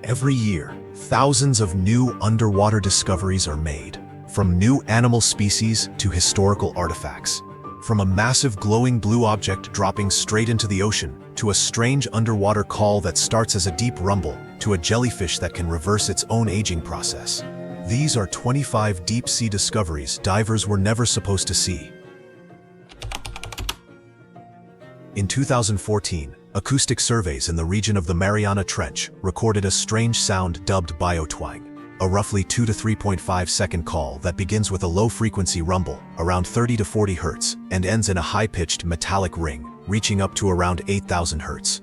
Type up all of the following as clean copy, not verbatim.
Every year, thousands of new underwater discoveries are made, from new animal species to historical artifacts. From a massive glowing blue object dropping straight into the ocean, to a strange underwater call that starts as a deep rumble, to a jellyfish that can reverse its own aging process. These are 25 deep-sea discoveries divers were never supposed to see. In 2014, acoustic surveys in the region of the Mariana Trench recorded a strange sound dubbed Biotwang, a roughly 2 to 3.5 second call that begins with a low-frequency rumble, around 30 to 40 Hz, and ends in a high-pitched metallic ring, reaching up to around 8,000 Hz.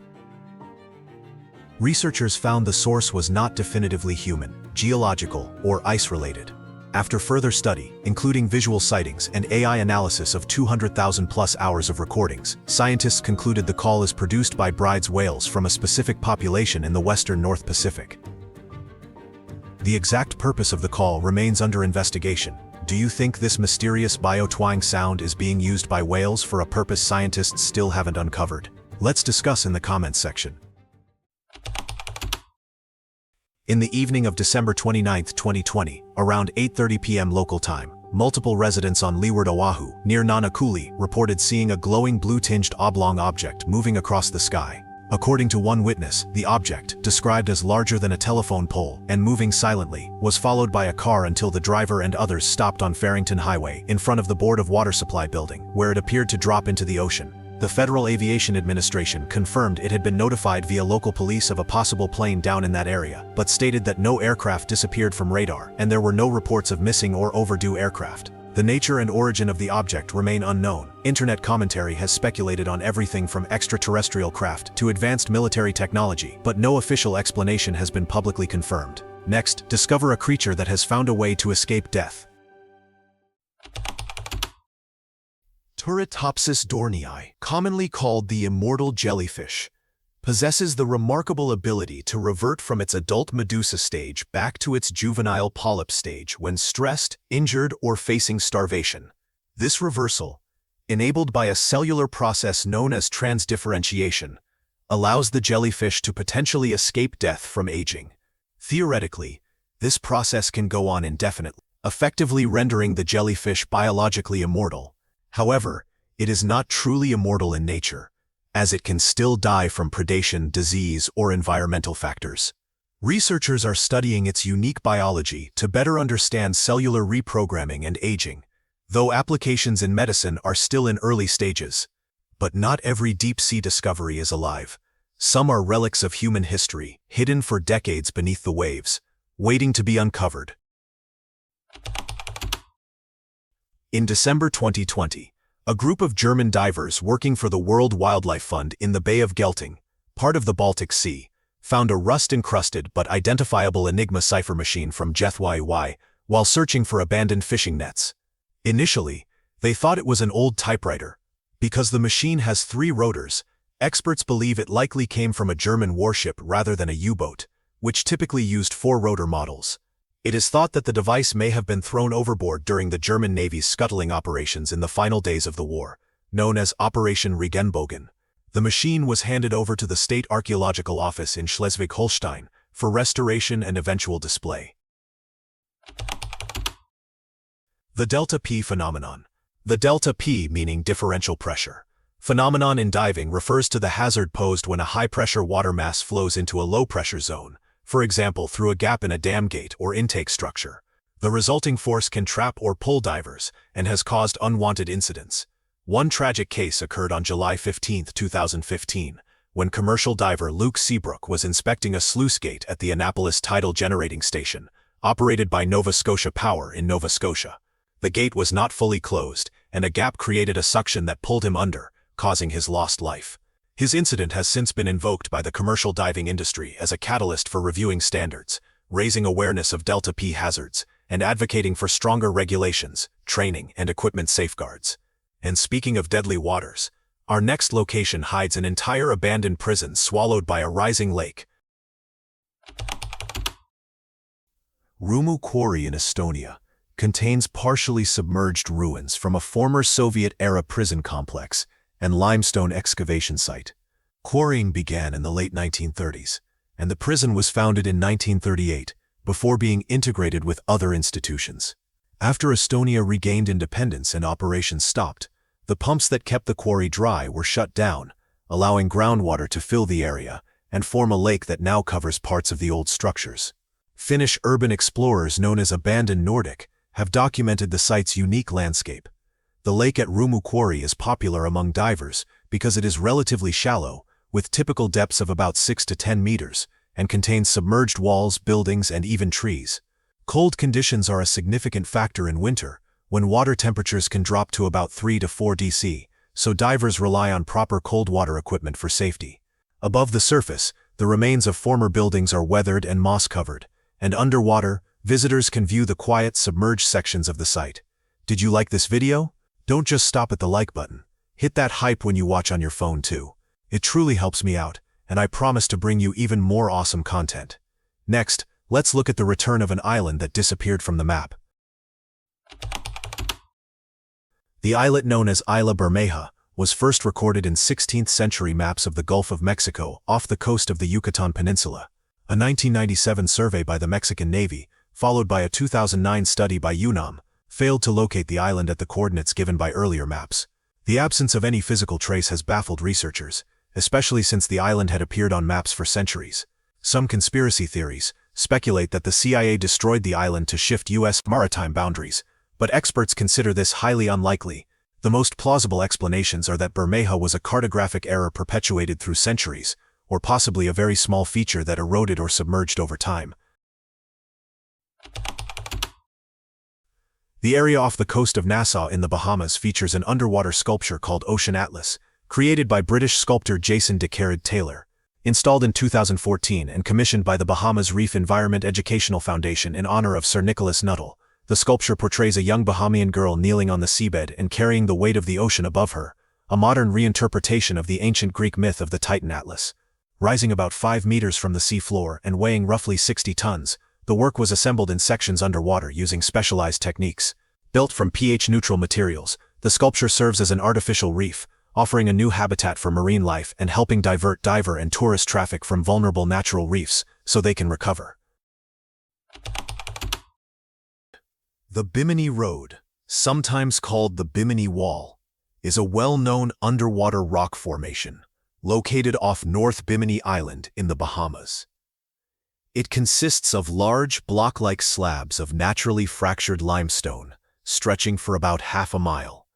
Researchers found the source was not definitively human, geological, or ice-related. After further study, including visual sightings and AI analysis of 200,000+ hours of recordings, scientists concluded the call is produced by Bride's whales from a specific population in the western North Pacific. The exact purpose of the call remains under investigation. Do you think this mysterious biotwang sound is being used by whales for a purpose scientists still haven't uncovered? Let's discuss in the comments section. In the evening of December 29, 2020, around 8:30 p.m. local time, multiple residents on Leeward Oahu, near Nanakuli, reported seeing a glowing blue-tinged oblong object moving across the sky. According to one witness, the object, described as larger than a telephone pole and moving silently, was followed by a car until the driver and others stopped on Farrington Highway in front of the Board of Water Supply building, where it appeared to drop into the ocean. The Federal Aviation Administration confirmed it had been notified via local police of a possible plane down in that area, but stated that no aircraft disappeared from radar and there were no reports of missing or overdue aircraft. The nature and origin of the object remain unknown. Internet commentary has speculated on everything from extraterrestrial craft to advanced military technology, but no official explanation has been publicly confirmed. Next, discover a creature that has found a way to escape death. Turritopsis dohrnii, commonly called the immortal jellyfish, possesses the remarkable ability to revert from its adult medusa stage back to its juvenile polyp stage when stressed, injured, or facing starvation. This reversal, enabled by a cellular process known as transdifferentiation, allows the jellyfish to potentially escape death from aging. Theoretically, this process can go on indefinitely, effectively rendering the jellyfish biologically immortal. However, it is not truly immortal in nature, as it can still die from predation, disease, or environmental factors. Researchers are studying its unique biology to better understand cellular reprogramming and aging, though applications in medicine are still in early stages. But not every deep-sea discovery is alive. Some are relics of human history, hidden for decades beneath the waves, waiting to be uncovered. In December 2020, a group of German divers working for the World Wildlife Fund in the Bay of Gelting, part of the Baltic Sea, found a rust-encrusted but identifiable Enigma cipher machine from Hawaii while searching for abandoned fishing nets. Initially, they thought it was an old typewriter. Because the machine has 3 rotors, experts believe it likely came from a German warship rather than a U-boat, which typically used 4-rotor models. It is thought that the device may have been thrown overboard during the German Navy's scuttling operations in the final days of the war, known as Operation Regenbogen. The machine was handed over to the State Archaeological Office in Schleswig-Holstein for restoration and eventual display. The delta P phenomenon. The delta P, meaning differential pressure, phenomenon in diving refers to the hazard posed when a high-pressure water mass flows into a low-pressure zone, for example through a gap in a dam gate or intake structure. The resulting force can trap or pull divers and has caused unwanted incidents. One tragic case occurred on July 15, 2015, when commercial diver Luke Seabrook was inspecting a sluice gate at the Annapolis Tidal Generating Station, operated by Nova Scotia Power in Nova Scotia. The gate was not fully closed, and a gap created a suction that pulled him under, causing his lost life. His incident has since been invoked by the commercial diving industry as a catalyst for reviewing standards, raising awareness of delta P hazards, and advocating for stronger regulations, training, and equipment safeguards. And speaking of deadly waters, our next location hides an entire abandoned prison swallowed by a rising lake. Rumu Quarry in Estonia contains partially submerged ruins from a former Soviet-era prison complex and limestone excavation site. Quarrying began in the late 1930s, and the prison was founded in 1938, before being integrated with other institutions. After Estonia regained independence and operations stopped, the pumps that kept the quarry dry were shut down, allowing groundwater to fill the area and form a lake that now covers parts of the old structures. Finnish urban explorers known as Abandoned Nordic have documented the site's unique landscape. The lake at Rumu Quarry is popular among divers because it is relatively shallow, with typical depths of about 6 to 10 meters, and contains submerged walls, buildings, and even trees. Cold conditions are a significant factor in winter, when water temperatures can drop to about 3 to 4 degrees, so divers rely on proper cold water equipment for safety. Above the surface, the remains of former buildings are weathered and moss-covered, and underwater, visitors can view the quiet, submerged sections of the site. Did you like this video? Don't just stop at the like button. Hit that hype when you watch on your phone too. It truly helps me out, and I promise to bring you even more awesome content. Next, let's look at the return of an island that disappeared from the map. The islet known as Isla Bermeja was first recorded in 16th century maps of the Gulf of Mexico off the coast of the Yucatan Peninsula. A 1997 survey by the Mexican Navy, followed by a 2009 study by UNAM, failed to locate the island at the coordinates given by earlier maps. The absence of any physical trace has baffled researchers, especially since the island had appeared on maps for centuries. Some conspiracy theories speculate that the CIA destroyed the island to shift U.S. maritime boundaries, but experts consider this highly unlikely. The most plausible explanations are that Bermeja was a cartographic error perpetuated through centuries, or possibly a very small feature that eroded or submerged over time. The area off the coast of Nassau in the Bahamas features an underwater sculpture called Ocean Atlas, created by British sculptor Jason de Carrad-Taylor. Installed in 2014 and commissioned by the Bahamas Reef Environment Educational Foundation in honor of Sir Nicholas Nuttall, the sculpture portrays a young Bahamian girl kneeling on the seabed and carrying the weight of the ocean above her, a modern reinterpretation of the ancient Greek myth of the Titan Atlas. Rising about 5 meters from the sea floor and weighing roughly 60 tons, the work was assembled in sections underwater using specialized techniques. Built from pH-neutral materials, the sculpture serves as an artificial reef, offering a new habitat for marine life and helping divert diver and tourist traffic from vulnerable natural reefs so they can recover. The Bimini Road, sometimes called the Bimini Wall, is a well-known underwater rock formation located off North Bimini Island in the Bahamas. It consists of large, block-like slabs of naturally fractured limestone, stretching for about half a mile.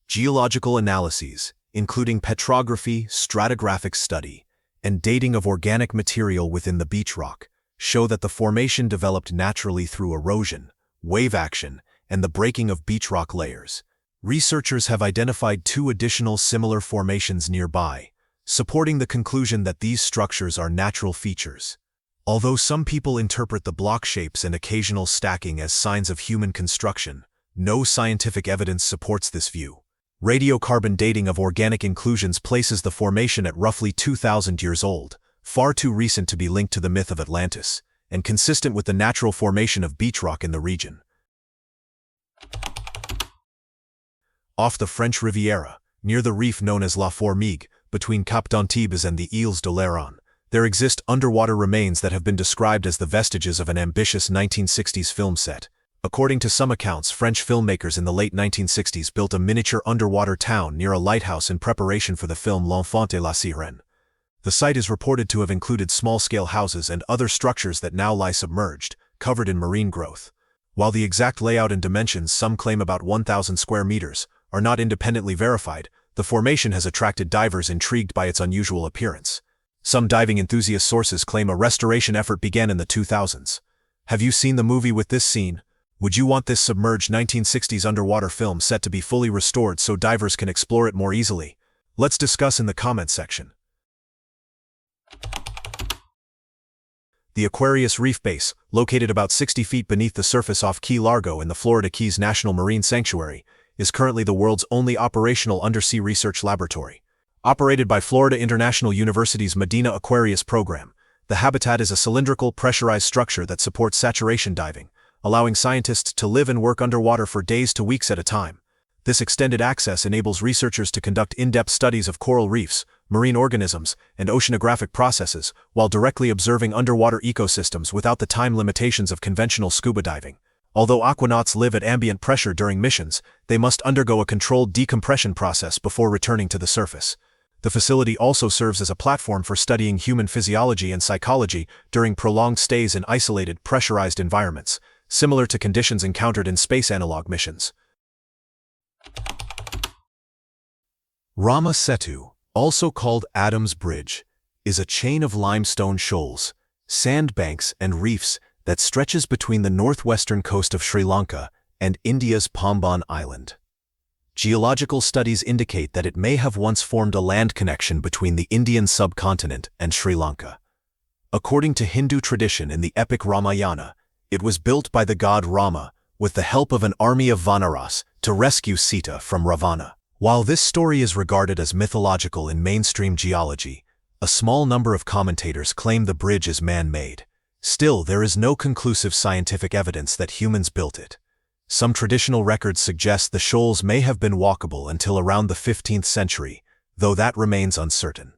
Geological analyses, including petrography, stratigraphic study, and dating of organic material within the beach rock, show that the formation developed naturally through erosion, wave action, and the breaking of beach rock layers. Researchers have identified 2 additional similar formations nearby, supporting the conclusion that these structures are natural features. Although some people interpret the block shapes and occasional stacking as signs of human construction, no scientific evidence supports this view. Radiocarbon dating of organic inclusions places the formation at roughly 2,000 years old, far too recent to be linked to the myth of Atlantis, and consistent with the natural formation of beach rock in the region. Off the French Riviera, near the reef known as La Formigue, between Cap d'Antibes and the Îles d'Oléron, there exist underwater remains that have been described as the vestiges of an ambitious 1960s film set. According to some accounts, French filmmakers in the late 1960s built a miniature underwater town near a lighthouse in preparation for the film L'Enfant et la Sirène. The site is reported to have included small-scale houses and other structures that now lie submerged, covered in marine growth. While the exact layout and dimensions, some claim about 1,000 square meters, are not independently verified, the formation has attracted divers intrigued by its unusual appearance. Some diving enthusiast sources claim a restoration effort began in the 2000s. Have you seen the movie with this scene? Would you want this submerged 1960s underwater film set to be fully restored so divers can explore it more easily? Let's discuss in the comments section. The Aquarius Reef Base, located about 60 feet beneath the surface off Key Largo in the Florida Keys National Marine Sanctuary, is currently the world's only operational undersea research laboratory. Operated by Florida International University's Medina Aquarius program, the habitat is a cylindrical, pressurized structure that supports saturation diving, allowing scientists to live and work underwater for days to weeks at a time. This extended access enables researchers to conduct in-depth studies of coral reefs, marine organisms, and oceanographic processes, while directly observing underwater ecosystems without the time limitations of conventional scuba diving. Although aquanauts live at ambient pressure during missions, they must undergo a controlled decompression process before returning to the surface. The facility also serves as a platform for studying human physiology and psychology during prolonged stays in isolated, pressurized environments, similar to conditions encountered in space analog missions. Rama Setu, also called Adam's Bridge, is a chain of limestone shoals, sandbanks, and reefs that stretches between the northwestern coast of Sri Lanka and India's Pamban Island. Geological studies indicate that it may have once formed a land connection between the Indian subcontinent and Sri Lanka. According to Hindu tradition in the epic Ramayana, it was built by the god Rama with the help of an army of Vanaras to rescue Sita from Ravana. While this story is regarded as mythological in mainstream geology, a small number of commentators claim the bridge is man-made. Still, there is no conclusive scientific evidence that humans built it. Some traditional records suggest the shoals may have been walkable until around the 15th century, though that remains uncertain.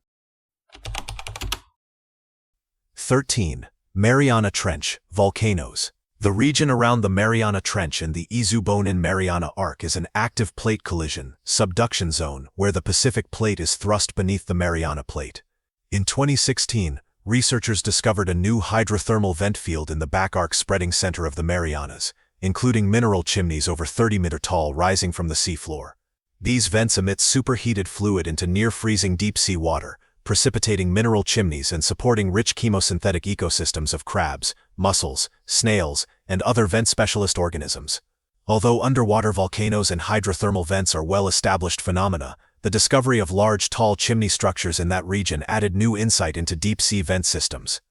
13. Mariana Trench, Volcanoes. The region around the Mariana Trench and the Izu-Bonin-Mariana Arc is an active plate collision, subduction zone where the Pacific Plate is thrust beneath the Mariana Plate. In 2016, researchers discovered a new hydrothermal vent field in the back arc spreading center of the Marianas, including mineral chimneys over 30-meter tall rising from the seafloor. These vents emit superheated fluid into near-freezing deep-sea water, precipitating mineral chimneys and supporting rich chemosynthetic ecosystems of crabs, mussels, snails, and other vent-specialist organisms. Although underwater volcanoes and hydrothermal vents are well-established phenomena, the discovery of large, tall chimney structures in that region added new insight into deep-sea vent systems.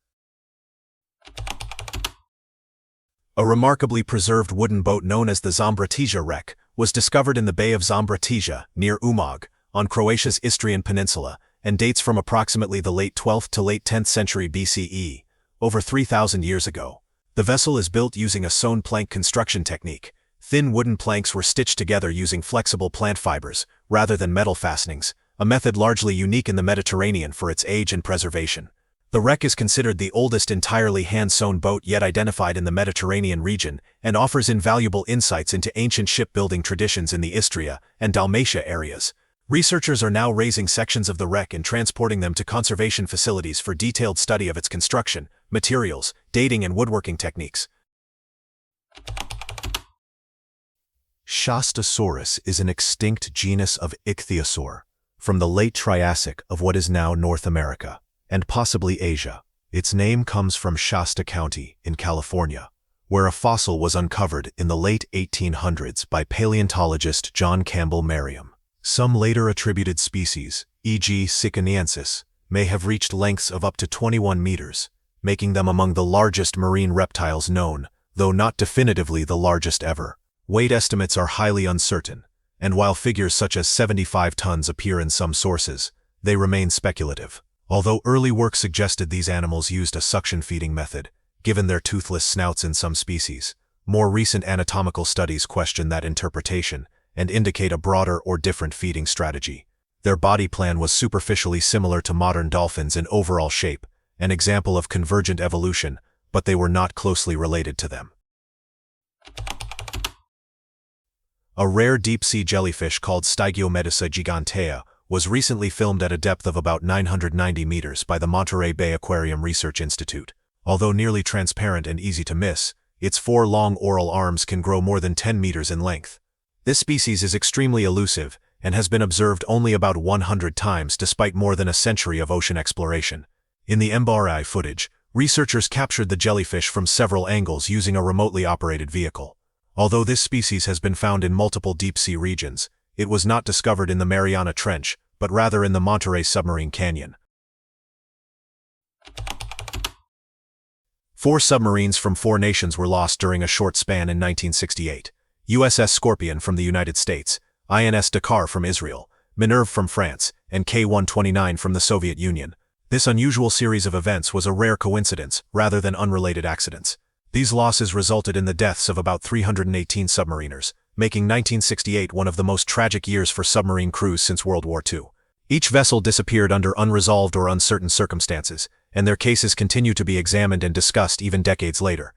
A remarkably preserved wooden boat known as the Zambratija wreck was discovered in the Bay of Zambratija, near Umag, on Croatia's Istrian Peninsula, and dates from approximately the late 12th to late 10th century BCE, over 3,000 years ago. The vessel is built using a sewn plank construction technique. Thin wooden planks were stitched together using flexible plant fibers, rather than metal fastenings, a method largely unique in the Mediterranean for its age and preservation. The wreck is considered the oldest entirely hand-sewn boat yet identified in the Mediterranean region and offers invaluable insights into ancient shipbuilding traditions in the Istria and Dalmatia areas. Researchers are now raising sections of the wreck and transporting them to conservation facilities for detailed study of its construction, materials, dating, and woodworking techniques. Shastasaurus is an extinct genus of ichthyosaur from the late Triassic of what is now North America, and possibly Asia. Its name comes from Shasta County in California, where a fossil was uncovered in the late 1800s by paleontologist John Campbell Merriam. Some later attributed species, e.g. Sicaniensis, may have reached lengths of up to 21 meters, making them among the largest marine reptiles known, though not definitively the largest ever. Weight estimates are highly uncertain, and while figures such as 75 tons appear in some sources, they remain speculative. Although early work suggested these animals used a suction feeding method, given their toothless snouts in some species, more recent anatomical studies question that interpretation and indicate a broader or different feeding strategy. Their body plan was superficially similar to modern dolphins in overall shape, an example of convergent evolution, but they were not closely related to them. A rare deep-sea jellyfish called Stygiomedusa gigantea was recently filmed at a depth of about 990 meters by the Monterey Bay Aquarium Research Institute. Although nearly transparent and easy to miss, its 4 long oral arms can grow more than 10 meters in length. This species is extremely elusive and has been observed only about 100 times despite more than a century of ocean exploration. In the MRI footage, researchers captured the jellyfish from several angles using a remotely operated vehicle. Although this species has been found in multiple deep-sea regions, it was not discovered in the Mariana Trench, but rather in the Monterey Submarine Canyon. 4 submarines from 4 nations were lost during a short span in 1968. USS Scorpion from the United States, INS Dakar from Israel, Minerve from France, and K-129 from the Soviet Union. This unusual series of events was a rare coincidence, rather than unrelated accidents. These losses resulted in the deaths of about 318 submariners, making 1968 one of the most tragic years for submarine crews since World War II. Each vessel disappeared under unresolved or uncertain circumstances, and their cases continue to be examined and discussed even decades later.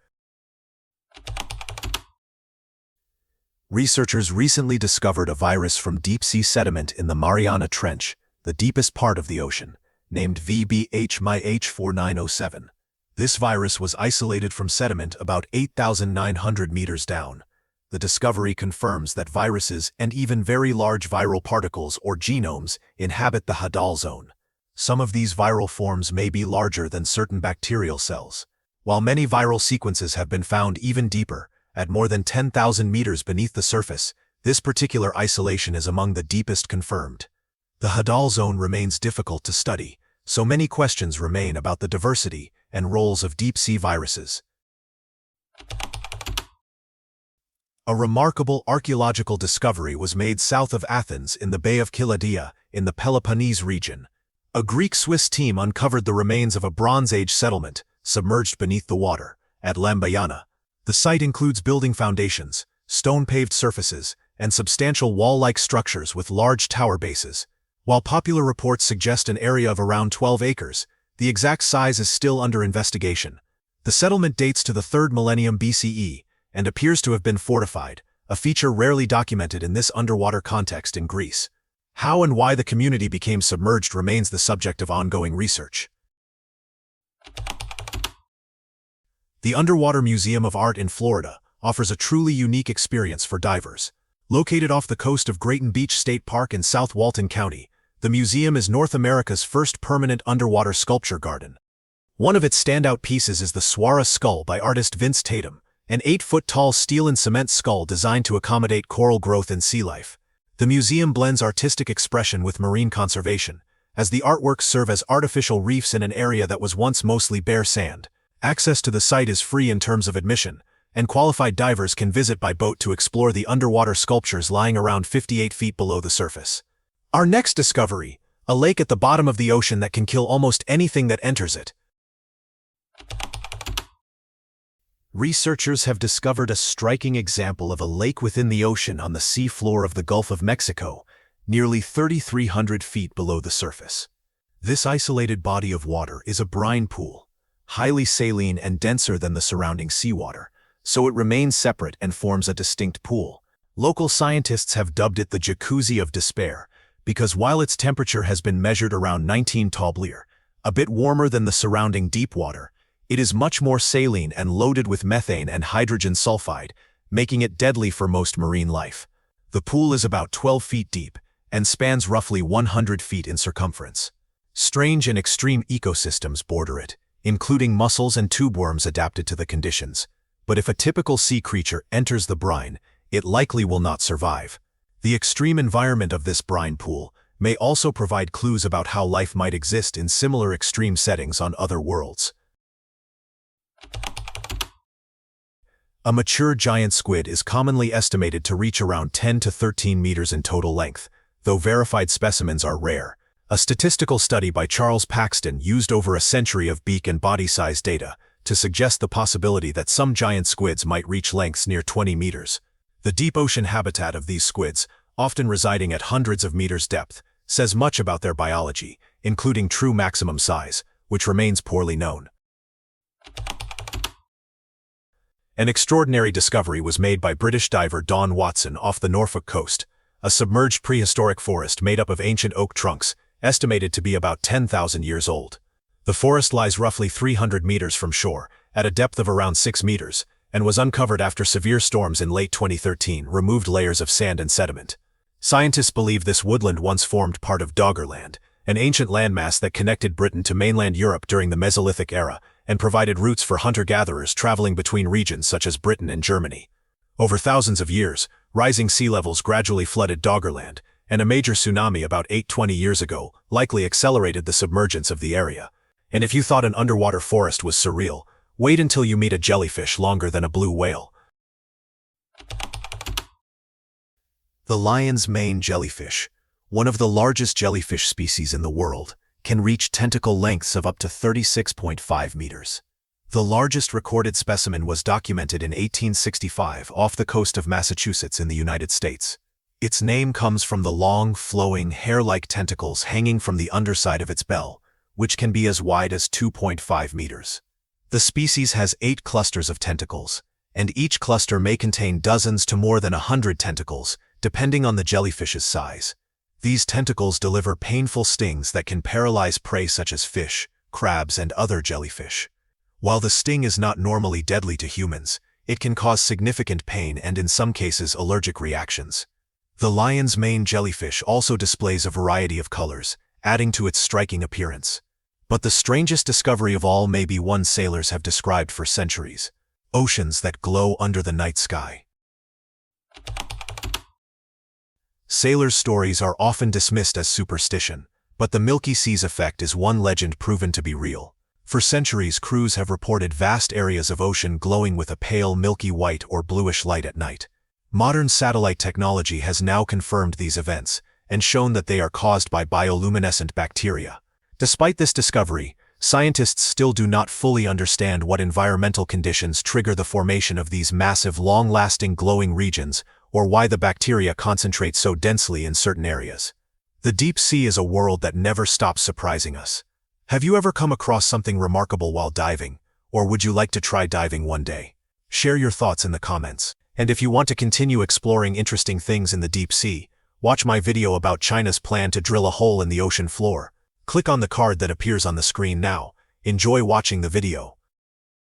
Researchers recently discovered a virus from deep-sea sediment in the Mariana Trench, the deepest part of the ocean, named VBH-MyH4907. This virus was isolated from sediment about 8,900 meters down. The discovery confirms that viruses and even very large viral particles or genomes inhabit the Hadal zone. Some of these viral forms may be larger than certain bacterial cells, while many viral sequences have been found even deeper, at more than 10,000 meters beneath the surface. This particular isolation is among the deepest confirmed. The Hadal zone remains difficult to study, so many questions remain about the diversity and roles of deep-sea viruses. A remarkable archaeological discovery was made south of Athens in the Bay of Kiladia in the Peloponnese region. A Greek-Swiss team uncovered the remains of a Bronze Age settlement, submerged beneath the water, at Lambayana. The site includes building foundations, stone-paved surfaces, and substantial wall-like structures with large tower bases. While popular reports suggest an area of around 12 acres, the exact size is still under investigation. The settlement dates to the 3rd millennium BCE, and appears to have been fortified, a feature rarely documented in this underwater context in Greece. How and why the community became submerged remains the subject of ongoing research. The Underwater Museum of Art in Florida offers a truly unique experience for divers. Located off the coast of Grayton Beach State Park in South Walton County, the museum is North America's first permanent underwater sculpture garden. One of its standout pieces is the Swara skull by artist Vince Tatum, an 8-foot-tall steel and cement skull designed to accommodate coral growth and sea life. The museum blends artistic expression with marine conservation, as the artworks serve as artificial reefs in an area that was once mostly bare sand. Access to the site is free in terms of admission, and qualified divers can visit by boat to explore the underwater sculptures lying around 58 feet below the surface. Our next discovery, a lake at the bottom of the ocean that can kill almost anything that enters it. Researchers have discovered a striking example of a lake within the ocean on the sea floor of the Gulf of Mexico, nearly 3,300 feet below the surface. This isolated body of water is a brine pool, highly saline and denser than the surrounding seawater, so it remains separate and forms a distinct pool. Local scientists have dubbed it the Jacuzzi of Despair, because while its temperature has been measured around 19 Toblier, a bit warmer than the surrounding deep water, it is much more saline and loaded with methane and hydrogen sulfide, making it deadly for most marine life. The pool is about 12 feet deep and spans roughly 100 feet in circumference. Strange and extreme ecosystems border it, including mussels and tube worms adapted to the conditions. But if a typical sea creature enters the brine, it likely will not survive. The extreme environment of this brine pool may also provide clues about how life might exist in similar extreme settings on other worlds. A mature giant squid is commonly estimated to reach around 10 to 13 meters in total length, though verified specimens are rare. A statistical study by Charles Paxton used over a century of beak and body size data to suggest the possibility that some giant squids might reach lengths near 20 meters. The deep ocean habitat of these squids, often residing at hundreds of meters depth, says much about their biology, including true maximum size, which remains poorly known. An extraordinary discovery was made by British diver Don Watson off the Norfolk coast, a submerged prehistoric forest made up of ancient oak trunks, estimated to be about 10,000 years old. The forest lies roughly 300 meters from shore, at a depth of around 6 meters, and was uncovered after severe storms in late 2013 removed layers of sand and sediment. Scientists believe this woodland once formed part of Doggerland, an ancient landmass that connected Britain to mainland Europe during the Mesolithic era and provided routes for hunter-gatherers traveling between regions such as Britain and Germany. Over thousands of years, rising sea levels gradually flooded Doggerland, and a major tsunami about 820 years ago likely accelerated the submergence of the area. And if you thought an underwater forest was surreal, wait until you meet a jellyfish longer than a blue whale. The lion's mane jellyfish, one of the largest jellyfish species in the world, can reach tentacle lengths of up to 36.5 meters. The largest recorded specimen was documented in 1865 off the coast of Massachusetts in the United States. Its name comes from the long, flowing, hair-like tentacles hanging from the underside of its bell, which can be as wide as 2.5 meters. The species has 8 clusters of tentacles, and each cluster may contain dozens to more than 100 tentacles, depending on the jellyfish's size. These tentacles deliver painful stings that can paralyze prey such as fish, crabs, and other jellyfish. While the sting is not normally deadly to humans, it can cause significant pain and in some cases allergic reactions. The lion's mane jellyfish also displays a variety of colors, adding to its striking appearance. But the strangest discovery of all may be one sailors have described for centuries: oceans that glow under the night sky. Sailors' stories are often dismissed as superstition, but the Milky Sea's effect is one legend proven to be real. For centuries, crews have reported vast areas of ocean glowing with a pale milky white or bluish light at night. Modern satellite technology has now confirmed these events and shown that they are caused by bioluminescent bacteria. Despite this discovery, scientists still do not fully understand what environmental conditions trigger the formation of these massive, long-lasting glowing regions, or why the bacteria concentrate so densely in certain areas. The deep sea is a world that never stops surprising us. Have you ever come across something remarkable while diving, or would you like to try diving one day? Share your thoughts in the comments. And if you want to continue exploring interesting things in the deep sea, watch my video about China's plan to drill a hole in the ocean floor. Click on the card that appears on the screen now. Enjoy watching the video.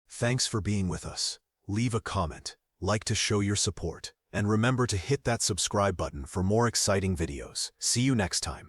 Thanks for being with us. Leave a comment, like to show your support, and remember to hit that subscribe button for more exciting videos. See you next time.